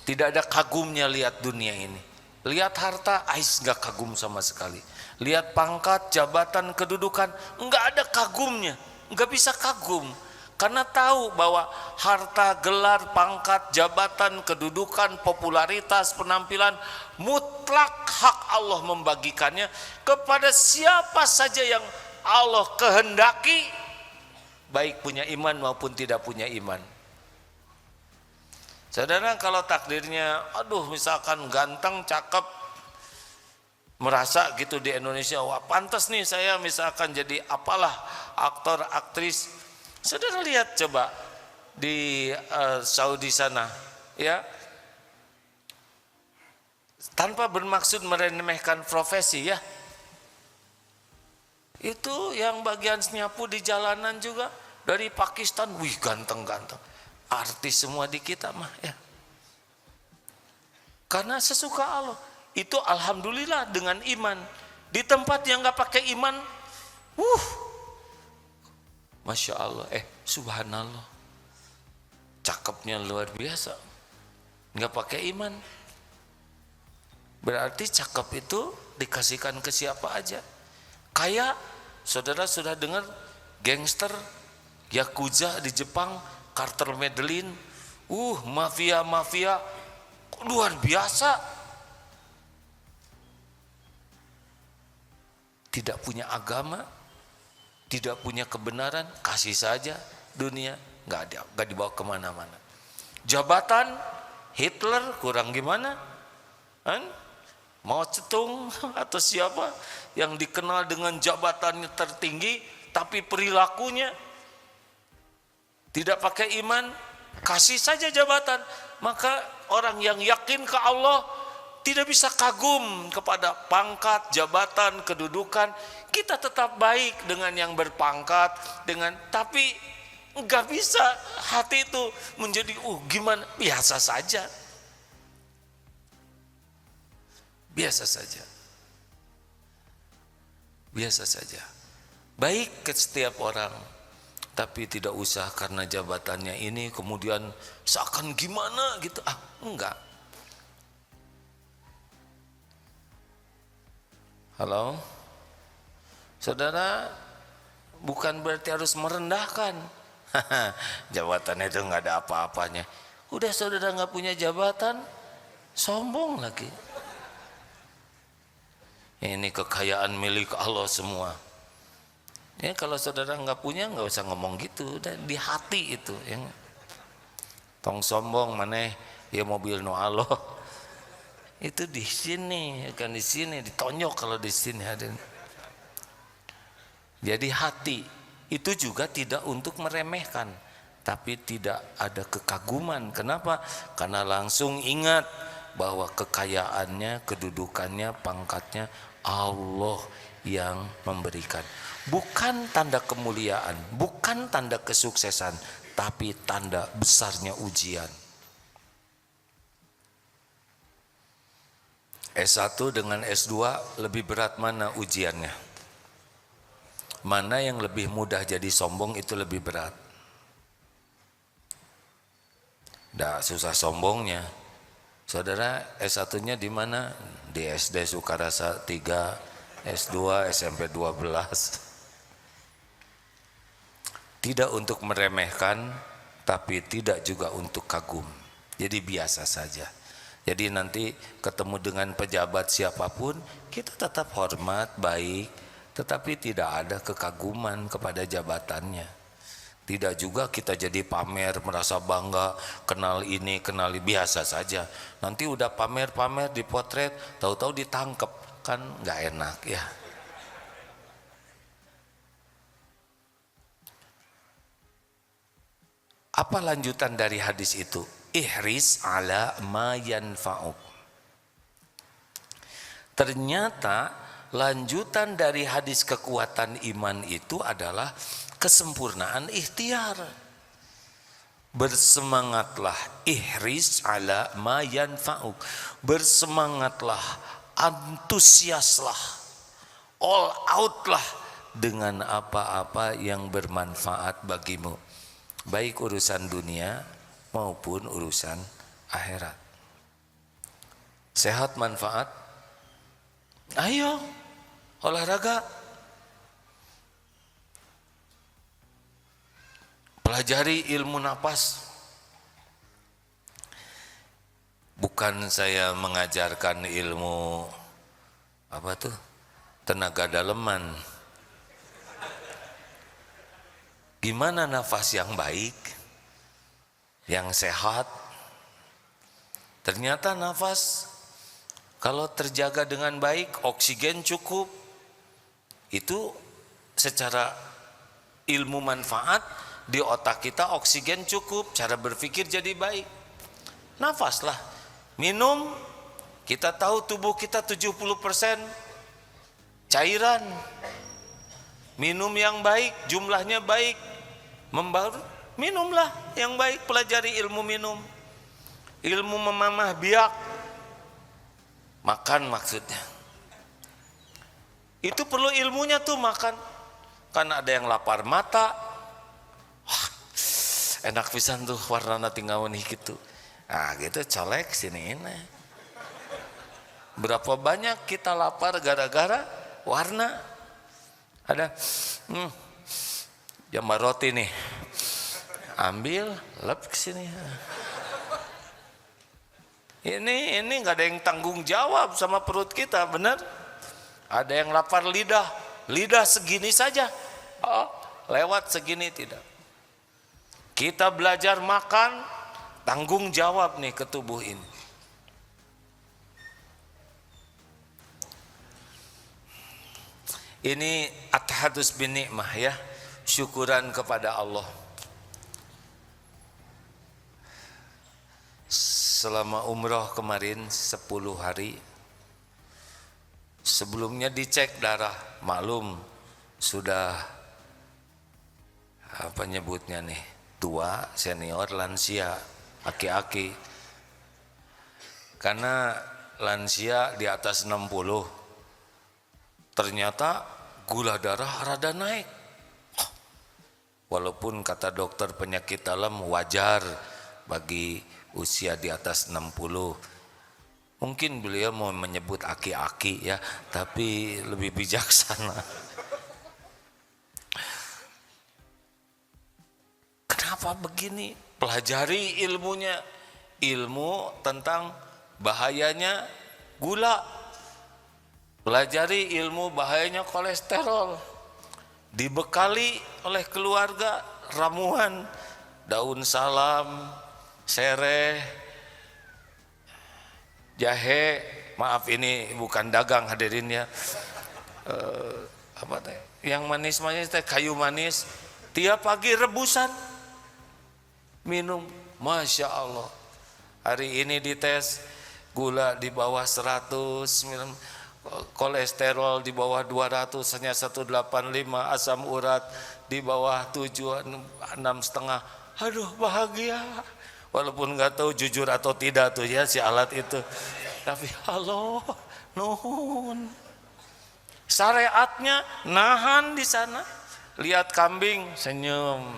Tidak ada kagumnya lihat dunia ini. Lihat harta, Ais nggak kagum sama sekali. Lihat pangkat, jabatan, kedudukan, nggak ada kagumnya, nggak bisa kagum. Karena tahu bahwa harta, gelar, pangkat, jabatan, kedudukan, popularitas, penampilan mutlak hak Allah membagikannya kepada siapa saja yang Allah kehendaki, baik punya iman maupun tidak punya iman. Saudara, kalau takdirnya aduh misalkan ganteng, cakep, merasa gitu di Indonesia, wah pantas nih saya misalkan jadi apalah, aktor, aktris. Saudara lihat coba di Saudi sana, ya, tanpa bermaksud meremehkan profesi ya, itu yang bagian nyapu di jalanan juga dari Pakistan, wih ganteng-ganteng, artis semua di kita mah ya, karena sesuka Allah. Itu alhamdulillah dengan iman. Di tempat yang nggak pakai iman, masya Allah, subhanallah, cakepnya luar biasa, nggak pakai iman. Berarti cakep itu dikasihkan ke siapa aja. Kayak saudara sudah dengar gangster Yakuza di Jepang, Carter Medellin, mafia luar biasa. Tidak punya agama, tidak punya kebenaran, kasih saja dunia, nggak dibawa kemana-mana. Jabatan Hitler kurang gimana, kan? Mao Zedong atau siapa yang dikenal dengan jabatannya tertinggi, tapi perilakunya tidak pakai iman, kasih saja jabatan. Maka orang yang yakin ke Allah tidak bisa kagum kepada pangkat, jabatan, kedudukan. Kita tetap baik dengan yang berpangkat, tapi nggak bisa hati itu menjadi gimana, biasa saja. Biasa saja. Biasa saja. Baik ke setiap orang, tapi tidak usah karena jabatannya ini kemudian seakan gimana gitu. Enggak. Halo, saudara, bukan berarti harus merendahkan. Jabatan itu nggak ada apa-apanya. Udah saudara nggak punya jabatan, sombong lagi. Ini kekayaan milik Allah semua. Ya kalau saudara nggak punya, nggak usah ngomong gitu. Udah di hati itu. Yang tong sombong maneh, ya mobil no Allah. Itu di sini, kan di sini ditonjok kalau di sini ada. Jadi hati itu juga tidak untuk meremehkan, tapi tidak ada kekaguman. Kenapa? Karena langsung ingat bahwa kekayaannya, kedudukannya, pangkatnya Allah yang memberikan. Bukan tanda kemuliaan, bukan tanda kesuksesan, tapi tanda besarnya ujian. S1 dengan S2 lebih berat mana ujiannya? Mana yang lebih mudah jadi sombong itu lebih berat? Dah susah sombongnya. Saudara S1-nya di mana? Di SD Sukarasa 3, S2 SMP 12. Tidak untuk meremehkan, tapi tidak juga untuk kagum. Jadi biasa saja. Jadi nanti ketemu dengan pejabat siapapun, kita tetap hormat, baik, tetapi tidak ada kekaguman kepada jabatannya. Tidak juga kita jadi pamer, merasa bangga, kenal ini, kenal ini, biasa saja. Nanti udah pamer-pamer, dipotret, tahu-tahu ditangkep, kan nggak enak ya. Apa lanjutan dari hadis itu? Ihris ala ma yanfa'uk. Ternyata lanjutan dari hadis kekuatan iman itu adalah kesempurnaan ikhtiar. Bersemangatlah, ihris ala ma yanfa'uk. Bersemangatlah, antusiaslah, all outlah dengan apa-apa yang bermanfaat bagimu. Baik urusan dunia maupun urusan akhirat. Sehat manfaat. Ayo olahraga. Pelajari ilmu napas. Bukan saya mengajarkan ilmu apa tuh? Tenaga daleman. Gimana nafas yang baik, yang sehat? Ternyata nafas kalau terjaga dengan baik, oksigen cukup, itu secara ilmu manfaat di otak kita oksigen cukup, cara berpikir jadi baik. Nafaslah, minum, kita tahu tubuh kita 70% cairan. Minum yang baik, jumlahnya baik, membaru, minumlah yang baik, pelajari ilmu minum. Ilmu memamah biak, makan maksudnya. Itu perlu ilmunya tuh makan. Karena ada yang lapar mata, wah, enak pisan tuh warnana tinggal nih gitu. Nah gitu colek sini ini. Berapa banyak kita lapar gara-gara warna. Ada jambar roti nih, ambil lep ke sini. Ini nggak ada yang tanggung jawab sama perut kita, benar? Ada yang lapar lidah segini saja, oh, lewat segini tidak. Kita belajar makan, tanggung jawab nih ke tubuh ini. Ini at-tahadus bin ni'mah ya, syukuran kepada Allah. Selama umroh kemarin 10 hari, sebelumnya dicek darah, maklum sudah apa nyebutnya nih, tua, senior, lansia, aki-aki. Karena lansia di atas 60, ternyata gula darah rada naik. Walaupun kata dokter penyakit dalam wajar bagi usia di atas 60. Mungkin beliau mau menyebut aki-aki ya, tapi lebih bijaksana. Kenapa begini? Pelajari ilmunya. Ilmu tentang bahayanya gula. Pelajari ilmu bahayanya kolesterol. Dibekali oleh keluarga ramuan daun salam, sereh, jahe, maaf ini bukan dagang hadirin ya, apa teh, yang manis-manis teh, kayu manis, tiap pagi rebusan, minum, masya Allah. Hari ini dites, gula di bawah 100, kolesterol di bawah 200, hanya 185, asam urat di bawah 7, 6,5. Aduh bahagia. Walaupun nggak tahu jujur atau tidak tuh ya si alat itu, tapi Allah nuhun. Syariatnya nahan di sana. Lihat kambing senyum,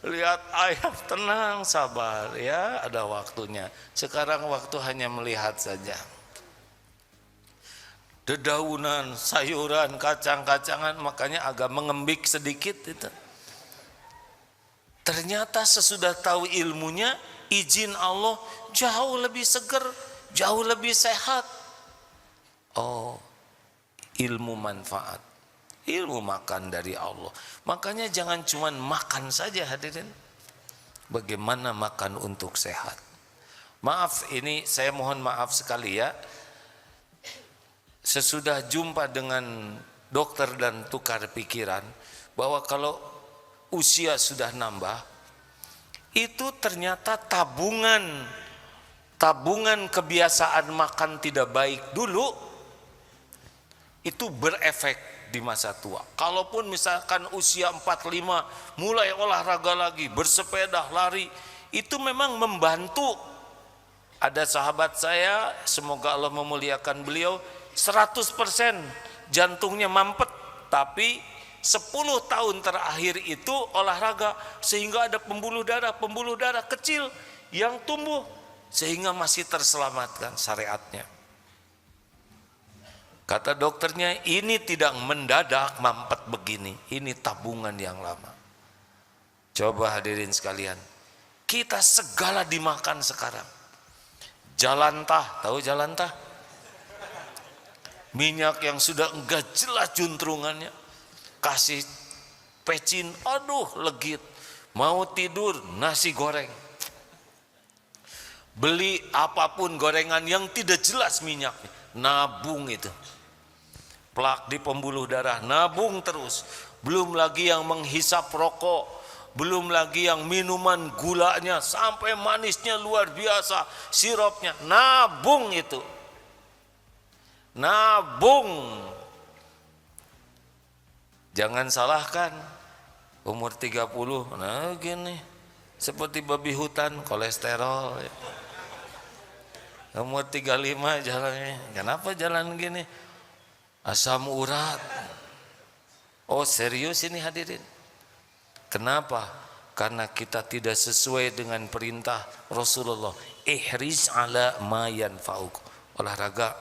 lihat ayam tenang sabar ya, ada waktunya. Sekarang waktu hanya melihat saja. Dedaunan, sayuran, kacang-kacangan, makanya agak mengembik sedikit itu. Ternyata sesudah tahu ilmunya, izin Allah jauh lebih seger, jauh lebih sehat. Oh, ilmu manfaat, ilmu makan dari Allah. Makanya jangan cuma makan saja hadirin. Bagaimana makan untuk sehat? Maaf, ini saya mohon maaf sekali ya. Sesudah jumpa dengan dokter dan tukar pikiran, bahwa kalau usia sudah nambah, itu ternyata tabungan kebiasaan makan tidak baik dulu, itu berefek di masa tua. Kalaupun misalkan usia 45 mulai olahraga lagi, bersepeda, lari, itu memang membantu. Ada sahabat saya, semoga Allah memuliakan beliau, 100% jantungnya mampet, tapi 10 tahun terakhir itu olahraga, sehingga ada pembuluh darah kecil yang tumbuh. sehingga masih terselamatkan syariatnya. Kata dokternya, ini tidak mendadak mampet begini, ini tabungan yang lama. Coba hadirin sekalian, kita segala dimakan sekarang. Jalantah, tahu jalantah? Minyak yang sudah enggak jelas juntrungannya, kasih pecin, aduh legit. Mau tidur nasi goreng. Beli apapun gorengan yang tidak jelas minyaknya, nabung itu. Plak di pembuluh darah, nabung terus. Belum lagi yang menghisap rokok, belum lagi yang minuman gulanya sampai manisnya luar biasa, sirupnya, nabung itu. Nabung. Jangan salahkan umur 30, nah gini, seperti babi hutan, kolesterol. Umur 35 jalannya, kenapa jalan gini? Asam urat. Oh serius ini hadirin. Kenapa? Karena kita tidak sesuai dengan perintah Rasulullah. Ihris ala ma yanfa'uk. Olahraga.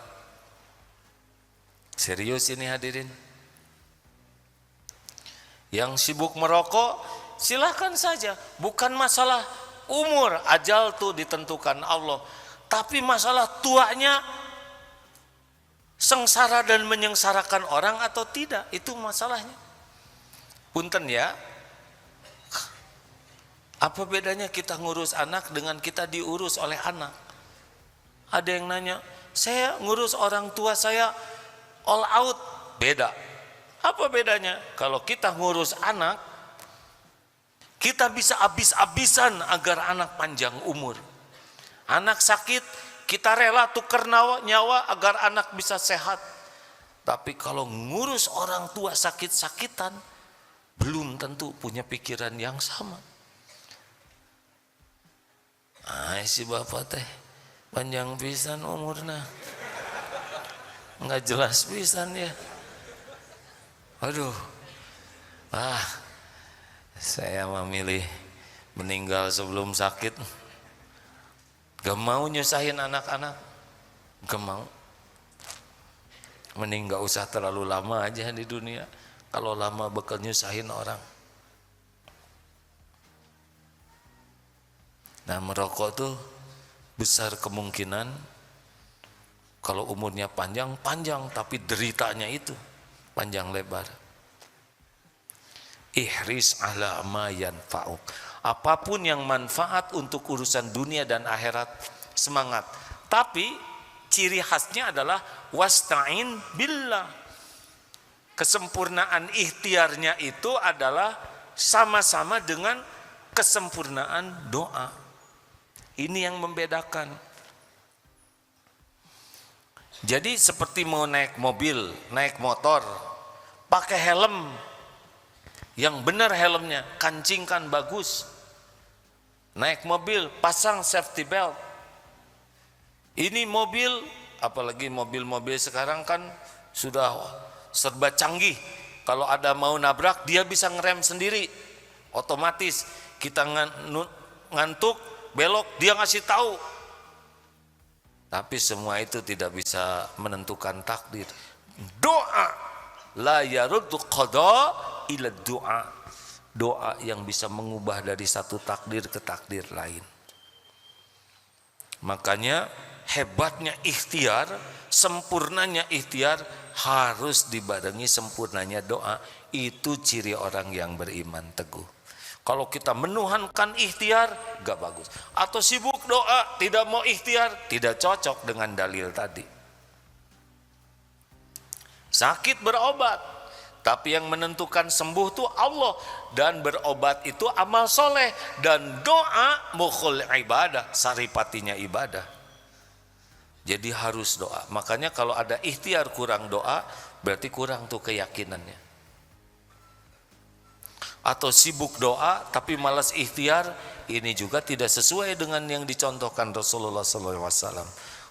Serius ini hadirin. Yang sibuk merokok silahkan saja. Bukan masalah umur, ajal tuh ditentukan Allah. Tapi masalah tuanya sengsara dan menyengsarakan orang atau tidak, itu masalahnya. Punten ya, apa bedanya kita ngurus anak dengan kita diurus oleh anak? Ada yang nanya, saya ngurus orang tua saya all out. Beda. Apa bedanya? Kalau kita ngurus anak, kita bisa habis-habisan agar anak panjang umur. Anak sakit, kita rela tukar nyawa agar anak bisa sehat. Tapi kalau ngurus orang tua sakit-sakitan, belum tentu punya pikiran yang sama. Si bapak teh panjang pisan umurna, nggak jelas pisan ya. Aduh, saya memilih meninggal sebelum sakit. Gak mau nyusahin anak-anak, gak mau. Mending gak usah terlalu lama aja di dunia. Kalau lama bakal nyusahin orang. Nah merokok tuh besar kemungkinan kalau umurnya panjang, tapi deritanya itu panjang lebar. Ihris ala ma yanfa'uk. Apapun yang manfaat untuk urusan dunia dan akhirat, semangat. Tapi ciri khasnya adalah wasta'in billah. Kesempurnaan ikhtiarnya itu adalah sama-sama dengan kesempurnaan doa. Ini yang membedakan. Jadi seperti mau naik mobil, naik motor, pakai helm yang benar, helmnya kancingkan bagus. Naik mobil pasang safety belt. Ini mobil, apalagi mobil-mobil sekarang kan sudah serba canggih. Kalau ada mau nabrak dia bisa ngerem sendiri, otomatis. Kita ngantuk belok dia ngasih tahu. Tapi semua itu tidak bisa menentukan takdir. Doa la yaruddu qada ila doa. Doa yang bisa mengubah dari satu takdir ke takdir lain. Makanya hebatnya ikhtiar, sempurnanya ikhtiar harus dibarengi sempurnanya doa. Itu ciri orang yang beriman teguh. Kalau kita menuhankan ikhtiar, gak bagus. Atau sibuk doa, tidak mau ikhtiar, tidak cocok dengan dalil tadi. Sakit berobat, tapi yang menentukan sembuh itu Allah. Dan berobat itu amal soleh. Dan doa mukhul ibadah, saripatinya ibadah. Jadi harus doa. Makanya kalau ada ikhtiar kurang doa, berarti kurang tuh keyakinannya. Atau sibuk doa tapi malas ikhtiar, ini juga tidak sesuai dengan yang dicontohkan Rasulullah SAW.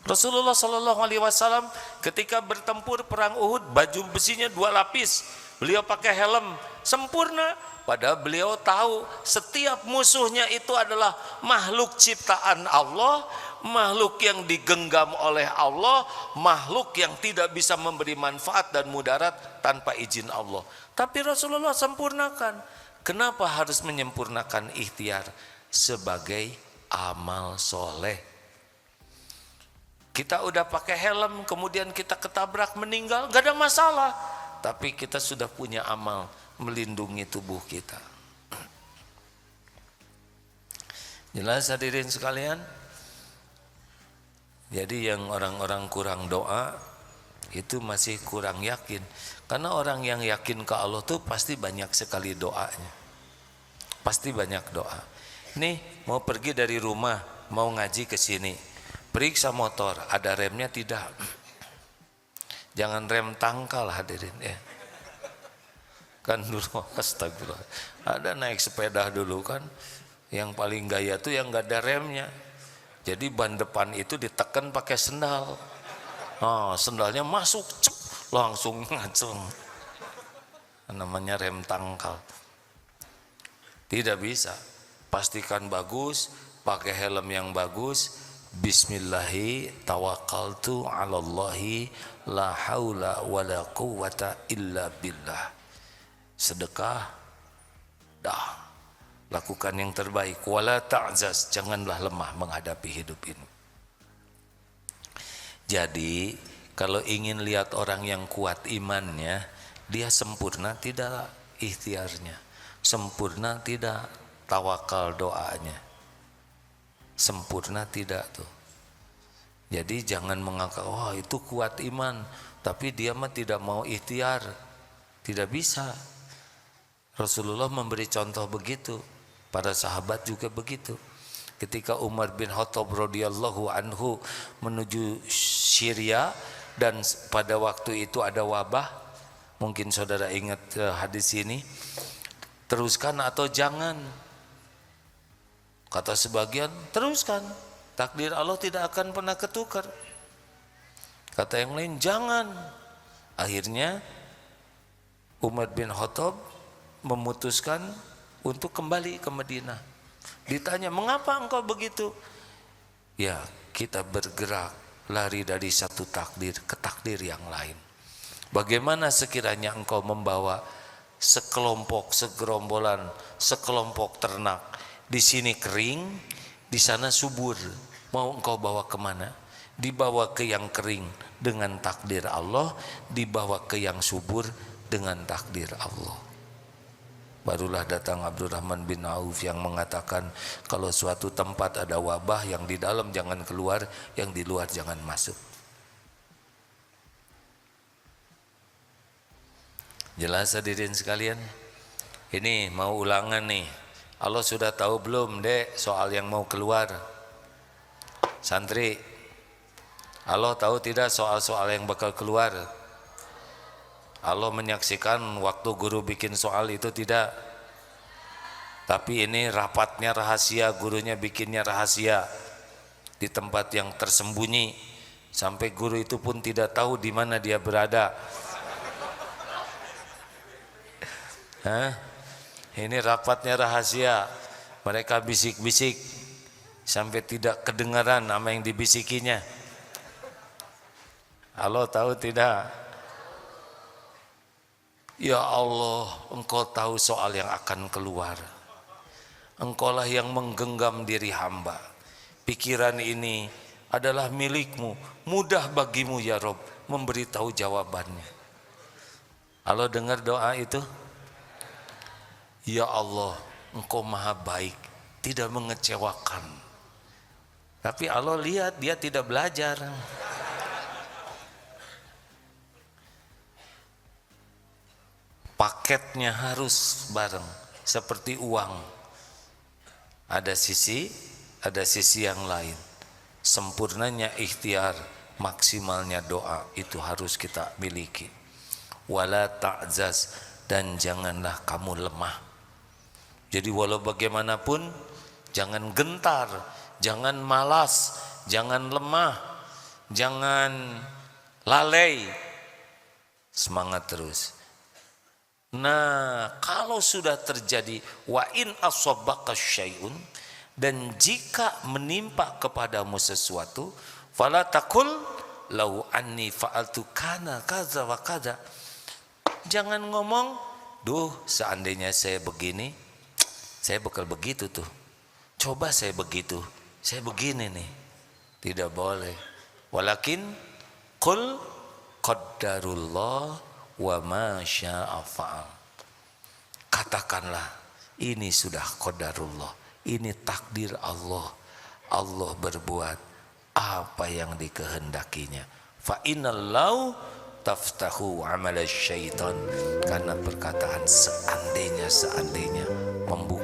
Rasulullah Shallallahu Alaihi Wasallam ketika bertempur perang Uhud, baju besinya 2 lapis, beliau pakai helm sempurna. Padahal beliau tahu setiap musuhnya itu adalah makhluk ciptaan Allah, makhluk yang digenggam oleh Allah, makhluk yang tidak bisa memberi manfaat dan mudarat tanpa izin Allah. Tapi Rasulullah sempurnakan. Kenapa harus menyempurnakan ikhtiar? Sebagai amal soleh. Kita udah pakai helm, kemudian kita ketabrak meninggal, gak ada masalah. Tapi kita sudah punya amal melindungi tubuh kita. Jelas hadirin sekalian? Jadi yang orang-orang kurang doa itu masih kurang yakin. Karena orang yang yakin ke Allah tuh pasti banyak sekali doanya. Pasti banyak doa. Nih mau pergi dari rumah, mau ngaji ke sini. Periksa motor, ada remnya tidak? Jangan rem tangkal hadirin ya. Kan dulu astagfirullah. Ada naik sepeda dulu kan, yang paling gaya tuh yang gak ada remnya. Jadi ban depan itu ditekan pakai sendal. Oh, sendalnya masuk, cep, langsung ngaceng. Namanya rem tangkal. Tidak bisa. Pastikan bagus, pakai helm yang bagus. Bismillahi tawakkaltu 'alallahi la haula wala quwwata illa billah. Sedekah dah, lakukan yang terbaik. Wala ta'zaz, janganlah lemah menghadapi hidup ini. Jadi kalau ingin lihat orang yang kuat imannya, dia sempurna tidak ikhtiarnya, sempurna tidak tawakal doanya, sempurna tidak tuh. Jadi jangan menganggap wah itu kuat iman, tapi dia mah tidak mau ikhtiar. Tidak bisa. Rasulullah memberi contoh begitu, para sahabat juga begitu. Ketika Umar bin Khattab radhiyallahu anhu menuju Syria dan pada waktu itu ada wabah, mungkin saudara ingat hadis ini, teruskan atau jangan? Kata sebagian, teruskan. Takdir Allah tidak akan pernah ketukar. Kata yang lain, jangan. Akhirnya Umar bin Khattab memutuskan untuk kembali ke Madinah. Ditanya, mengapa engkau begitu? Ya, kita bergerak lari dari satu takdir ke takdir yang lain. Bagaimana sekiranya engkau membawa sekelompok, segerombolan, sekelompok ternak, di sini kering, di sana subur, mau engkau bawa kemana? Dibawa ke yang kering dengan takdir Allah, dibawa ke yang subur dengan takdir Allah. Barulah datang Abdurrahman bin Auf yang mengatakan, kalau suatu tempat ada wabah, yang di dalam jangan keluar, yang di luar jangan masuk. Jelas hadirin sekalian? Ini mau ulangan nih. Allah sudah tahu belum dek soal yang mau keluar? Santri, Allah tahu tidak soal-soal yang bakal keluar? Allah menyaksikan waktu guru bikin soal itu tidak? Tapi ini rapatnya rahasia, gurunya bikinnya rahasia di tempat yang tersembunyi, sampai guru itu pun tidak tahu di mana dia berada. Hah? Ini rapatnya rahasia, mereka bisik-bisik sampai tidak kedengaran apa yang dibisikinya. Allah tahu tidak? Ya Allah, engkau tahu soal yang akan keluar. Engkaulah yang menggenggam diri hamba. Pikiran ini adalah milikmu, mudah bagimu ya Rob memberitahu jawabannya. Allah dengar doa itu? Ya Allah, engkau maha baik, tidak mengecewakan. Tapi Allah lihat dia tidak belajar. Paketnya harus bareng, seperti uang. Ada sisi yang lain. Sempurnanya ikhtiar, maksimalnya doa, itu harus kita miliki. Wala ta'zaz, dan janganlah kamu lemah. Jadi walau bagaimanapun, jangan gentar, jangan malas, jangan lemah. jangan lalai, semangat terus. Nah, kalau sudah terjadi wa in asabbaka syai'un, dan jika menimpa kepadamu sesuatu, fala taqul lau anni fa'altu kana kaza wa kaza. Jangan ngomong, duh seandainya saya begini, saya bakal begitu tuh. Coba saya begitu, saya begini nih. Tidak boleh. Walakin qul qaddarullah wa ma syaa fa'al. Katakanlah, ini sudah qadarullah, ini takdir Allah. Allah berbuat apa yang dikehendakinya. Fa innal lau taftahu amal syaitan, karena perkataan seandainya membuka